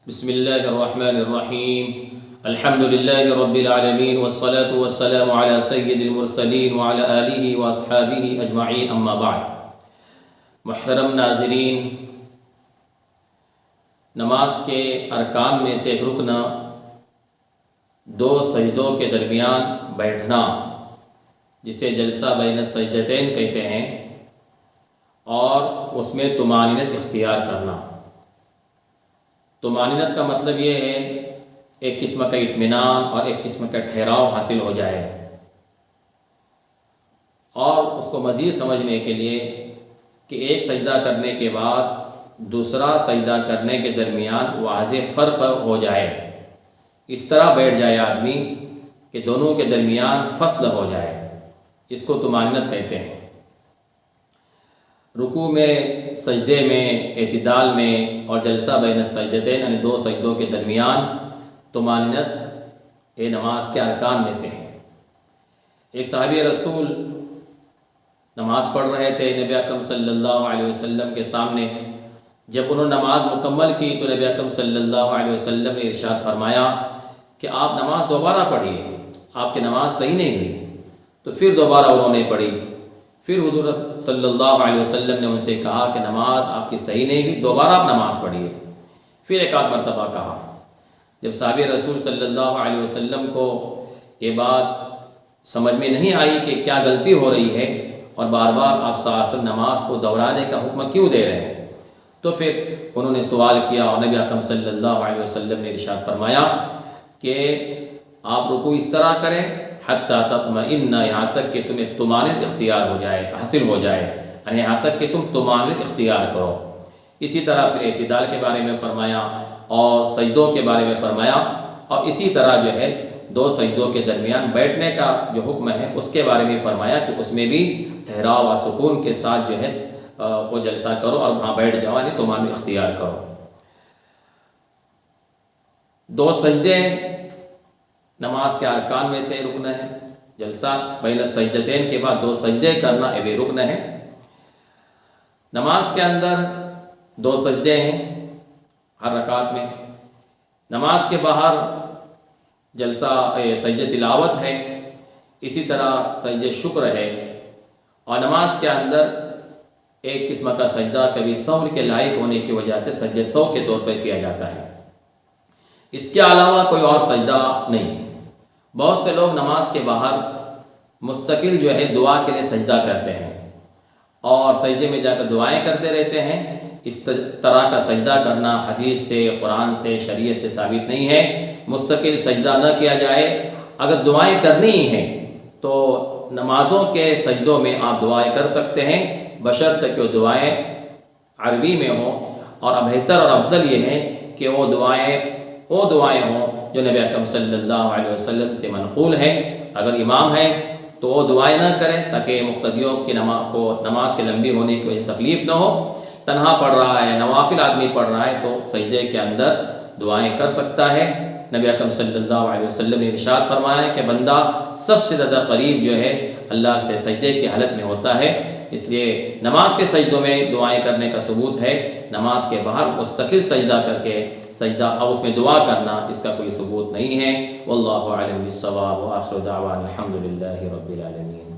بسم اللہ الرحمن الرحیم الحمد للہ رب العالمین والصلاة والسلام علی سید المرسلین وعلی آلہ واصحابہ اجمعین اما بعد۔ محترم ناظرین، نماز کے ارکان میں سے ایک رکن دو سجدوں کے درمیان بیٹھنا، جسے جلسہ بین السجدتین کہتے ہیں، اور اس میں طمانینت اختیار کرنا۔ طمانینت کا مطلب یہ ہے ایک قسم کا اطمینان اور ایک قسم کا ٹھہراؤ حاصل ہو جائے، اور اس کو مزید سمجھنے کے لیے کہ ایک سجدہ کرنے کے بعد دوسرا سجدہ کرنے کے درمیان واضح فرق ہو جائے، اس طرح بیٹھ جائے آدمی کہ دونوں کے درمیان فصل ہو جائے، اس کو طمانینت کہتے ہیں۔ رکوع میں، سجدے میں، اعتدال میں اور جلسہ بین السجدتین یعنی دو سجدوں کے درمیان طمانینت نماز کے ارکان میں سے ہے۔ ایک صحابی رسول نماز پڑھ رہے تھے نبی اکرم صلی اللہ علیہ وسلم کے سامنے۔ جب انہوں نے نماز مکمل کی تو نبی اکرم صلی اللہ علیہ وسلم نے ارشاد فرمایا کہ آپ نماز دوبارہ پڑھیے، آپ کی نماز صحیح نہیں ہوئی۔ تو پھر دوبارہ انہوں نے پڑھی۔ پھر حضور صلی اللہ علیہ وسلم نے ان سے کہا کہ نماز آپ کی صحیح نہیں ہوئی، دوبارہ آپ نماز پڑھیے۔ پھر ایک آدھ مرتبہ کہا۔ جب صحابی رسول صلی اللہ علیہ وسلم کو یہ بات سمجھ میں نہیں آئی کہ کیا غلطی ہو رہی ہے اور بار بار آپ صلی اللہ علیہ وسلم نماز کو دہرانے کا حکم کیوں دے رہے ہیں، تو پھر انہوں نے سوال کیا اور نبی اکرم صلی اللہ علیہ وسلم نے ارشاد فرمایا کہ آپ رکوع اس طرح کریں حتیٰ تطمئن، یہاں تک کہ تمہیں طمانینت اختیار ہو جائے، حاصل ہو جائے، یعنی یہاں تک کہ تم طمانینت اختیار کرو۔ اسی طرح پھر اعتدال کے بارے میں فرمایا اور سجدوں کے بارے میں فرمایا، اور اسی طرح جو ہے دو سجدوں کے درمیان بیٹھنے کا جو حکم ہے اس کے بارے میں فرمایا کہ اس میں بھی ٹھہراؤ و سکون کے ساتھ جو ہے وہ جلسہ کرو اور وہاں بیٹھ جاؤ، یعنی طمانینت اختیار کرو۔ دو سجدے نماز کے ارکان میں سے رکن ہے۔ جلسہ بین السجدتین کے بعد دو سجدے کرنا یہ بھی رکن ہے۔ نماز کے اندر دو سجدے ہیں ہر رکعت میں۔ نماز کے باہر جلسہ سجدہ تلاوت ہے، اسی طرح سجدہ شکر ہے، اور نماز کے اندر ایک قسم کا سجدہ کبھی سہو کے لائق ہونے کی وجہ سے سجدہ سہو کے طور پر کیا جاتا ہے۔ اس کے علاوہ کوئی اور سجدہ نہیں ہے۔ بہت سے لوگ نماز کے باہر مستقل جو ہے دعا کے لیے سجدہ کرتے ہیں اور سجدے میں جا کر دعائیں کرتے رہتے ہیں۔ اس طرح کا سجدہ کرنا حدیث سے، قرآن سے، شریعت سے ثابت نہیں ہے۔ مستقل سجدہ نہ کیا جائے۔ اگر دعائیں کرنی ہی ہیں تو نمازوں کے سجدوں میں آپ دعائیں کر سکتے ہیں، بشرطے کہ وہ دعائیں عربی میں ہوں، اور بہتر اور افضل یہ ہے کہ وہ دعائیں ہوں جو نبی اکرم صلی اللہ علیہ وسلم سے منقول ہیں۔ اگر امام ہے تو وہ دعائیں نہ کریں تاکہ مقتدیوں کی نماز کے لمبی ہونے کی وجہ سے تکلیف نہ ہو۔ تنہا پڑھ رہا ہے، نوافل آدمی پڑھ رہا ہے تو سجدے کے اندر دعائیں کر سکتا ہے۔ نبی اکرم صلی اللہ علیہ وسلم نے ارشاد فرمایا ہے کہ بندہ سب سے زیادہ قریب جو ہے اللہ سے سجدے کی حالت میں ہوتا ہے۔ اس لیے نماز کے سجدوں میں دعائیں کرنے کا ثبوت ہے، نماز کے باہر مستقل سجدہ کر کے سجدہ اور اس میں دعا کرنا اس کا کوئی ثبوت نہیں ہے۔ واللہ اعلم بالصواب، وآخر دعوانا الحمد للہ رب العالمین۔